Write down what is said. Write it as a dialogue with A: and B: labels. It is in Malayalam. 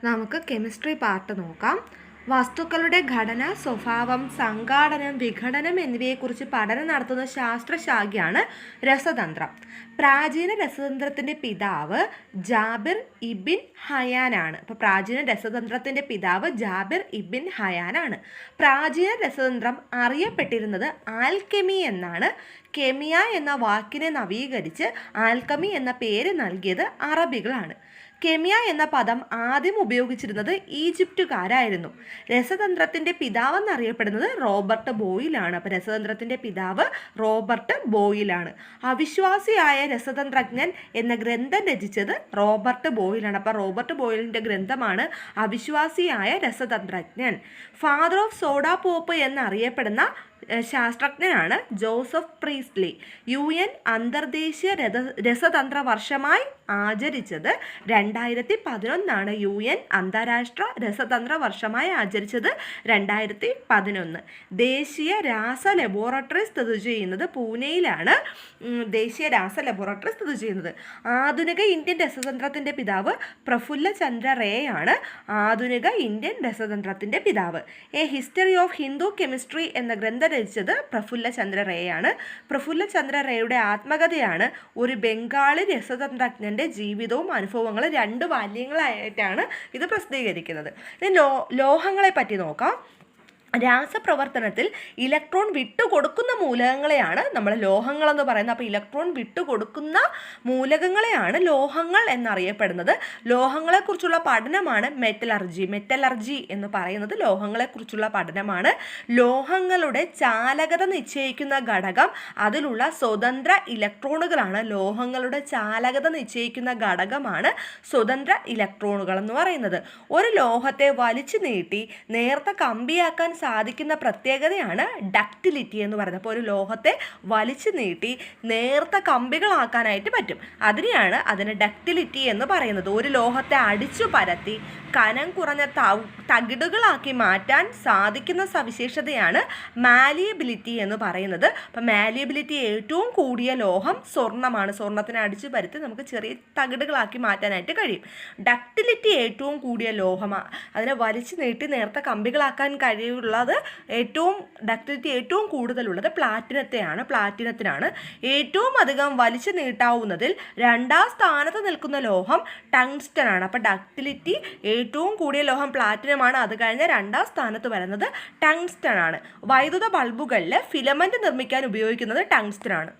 A: നമുക്ക് കെമിസ്ട്രി പാർട്ട് നോക്കാം. വസ്തുക്കളുടെ ഘടന, സ്വഭാവം, സംഘാടനം, വിഘടനം എന്നിവയെക്കുറിച്ച് പഠനം നടത്തുന്ന ശാസ്ത്രശാഖയാണ് രസതന്ത്രം. പ്രാചീന രസതന്ത്രത്തിൻ്റെ പിതാവ് ജാബിർ ഇബിൻ ഹയാനാണ്. അപ്പോൾ പ്രാചീന രസതന്ത്രത്തിൻ്റെ പിതാവ് ജാബിർ ഇബിൻ ഹയാനാണ്. പ്രാചീന രസതന്ത്രം അറിയപ്പെട്ടിരുന്നത് ആൽക്കെമി എന്നാണ്. കെമിയ എന്ന വാക്കിനെ നവീകരിച്ച് ആൽക്കമി എന്ന പേര് നൽകിയത് അറബികളാണ്. കെമിയ എന്ന പദം ആദ്യം ഉപയോഗിച്ചിരുന്നത് ഈജിപ്തുകാരായിരുന്നു. രസതന്ത്രത്തിൻ്റെ പിതാവെന്നറിയപ്പെടുന്നത് റോബർട്ട് ബോയിലാണ്. അപ്പോൾ രസതന്ത്രത്തിൻ്റെ പിതാവ് റോബർട്ട് ബോയിലാണ്. അവിശ്വാസിയായ രസതന്ത്രജ്ഞൻ എന്ന ഗ്രന്ഥം രചിച്ചത് റോബർട്ട് ബോയിലാണ്. അപ്പോൾ റോബർട്ട് ബോയിലിൻ്റെ ഗ്രന്ഥമാണ് അവിശ്വാസിയായ രസതന്ത്രജ്ഞൻ. ഫാദർ ഓഫ് സോഡാ പോപ്പ് എന്നറിയപ്പെടുന്ന ശാസ്ത്രജ്ഞനാണ് ജോസഫ് പ്രീസ്ലി. UN അന്തർദേശീയ രസതന്ത്ര വർഷമായി ആചരിച്ചത് 2011. UN അന്താരാഷ്ട്ര രസതന്ത്ര വർഷമായി ആചരിച്ചത് 2011. ദേശീയ രാസ ലബോറട്ടറി സ്ഥിതി ചെയ്യുന്നത് പൂനെയിലാണ്. ആധുനിക ഇന്ത്യൻ രസതന്ത്രത്തിൻ്റെ പിതാവ് പ്രഫുല്ല ചന്ദ്ര റേ ആണ്. ആധുനിക ഇന്ത്യൻ രസതന്ത്രത്തിൻ്റെ പിതാവ്. A history of Hindu chemistry എന്ന ഗ്രന്ഥം രചിച്ചത് പ്രഫുല്ല ചന്ദ്ര റേ ആണ്. പ്രഫുല്ല ചന്ദ്ര റേയുടെ ആത്മകഥയാണ് ഒരു ബംഗാളി രസതന്ത്രജ്ഞൻ്റെ ജീവിതവും അനുഭവങ്ങളും 2 വാല്യങ്ങളായിട്ടാണ് ഇത് പ്രസിദ്ധീകരിക്കുന്നത്. ഇനി ലോഹങ്ങളെ പറ്റി നോക്കാം. രാസപ്രവർത്തനത്തിൽ ഇലക്ട്രോൺ വിട്ടുകൊടുക്കുന്ന മൂലകങ്ങളെയാണ് നമ്മൾ ലോഹങ്ങളെന്ന് പറയുന്നത്. അപ്പോൾ ഇലക്ട്രോൺ വിട്ടുകൊടുക്കുന്ന മൂലകങ്ങളെയാണ് ലോഹങ്ങൾ എന്നറിയപ്പെടുന്നത്. ലോഹങ്ങളെക്കുറിച്ചുള്ള പഠനമാണ് മെറ്റലർജി എന്ന് പറയുന്നത് ലോഹങ്ങളെക്കുറിച്ചുള്ള പഠനമാണ്. ലോഹങ്ങളുടെ ചാലകത നിശ്ചയിക്കുന്ന ഘടകം അതിലുള്ള സ്വതന്ത്ര ഇലക്ട്രോണുകളാണ്. ലോഹങ്ങളുടെ ചാലകത നിശ്ചയിക്കുന്ന ഘടകമാണ് സ്വതന്ത്ര ഇലക്ട്രോണുകൾ എന്ന് പറയുന്നത്. ഒരു ലോഹത്തെ വലിച്ചു നീട്ടി നേർത്ത കമ്പിയാക്കാൻ സാധിക്കുന്ന പ്രത്യേകതയാണ് ഡക്റ്റിലിറ്റി എന്ന് പറയുന്നത്. അപ്പോൾ ഒരു ലോഹത്തെ വലിച്ചു നീട്ടി നേർത്ത കമ്പികളാക്കാനായിട്ട് പറ്റും. അതിന് ഡക്റ്റിലിറ്റി എന്ന് പറയുന്നത്. ഒരു ലോഹത്തെ അടിച്ചു പരത്തി കനം കുറഞ്ഞ തകിടുകളാക്കി മാറ്റാൻ സാധിക്കുന്ന സവിശേഷതയാണ് മാലിയബിലിറ്റി എന്ന് പറയുന്നത്. അപ്പം മാലിയബിലിറ്റി ഏറ്റവും കൂടിയ ലോഹം സ്വർണ്ണമാണ്. സ്വർണ്ണത്തിനെ അടിച്ചു പരത്തി നമുക്ക് ചെറിയ തകിടുകളാക്കി മാറ്റാനായിട്ട് കഴിയും. ഡക്റ്റിലിറ്റി ഏറ്റവും കൂടിയ ലോഹമാണ്. അതിനെ വലിച്ചു നീട്ടി നേർത്ത കമ്പികളാക്കാൻ കഴിയുള്ള ഡക്റ്റിലിറ്റി ഏറ്റവും കൂടുതലുള്ളത് പ്ലാറ്റിനത്തിനാണ്. ഏറ്റവും അധികം വലിച്ചു നീട്ടാവുന്നതിൽ 2ാം സ്ഥാനത്ത് നിൽക്കുന്ന ലോഹം ടങ്സ്റ്റൺ ആണ്. അപ്പോൾ ഡക്റ്റിലിറ്റി ഏറ്റവും കൂടിയ ലോഹം പ്ലാറ്റിനമാണ്. അത് കഴിഞ്ഞ് 2ാം സ്ഥാനത്ത് വരുന്നത് ടങ്സ്റ്റൺ ആണ്. വൈദ്യുത ബൾബുകളിൽ ഫിലമെന്റ് നിർമ്മിക്കാൻ ഉപയോഗിക്കുന്നത് ടങ്സ്റ്റൺ ആണ്.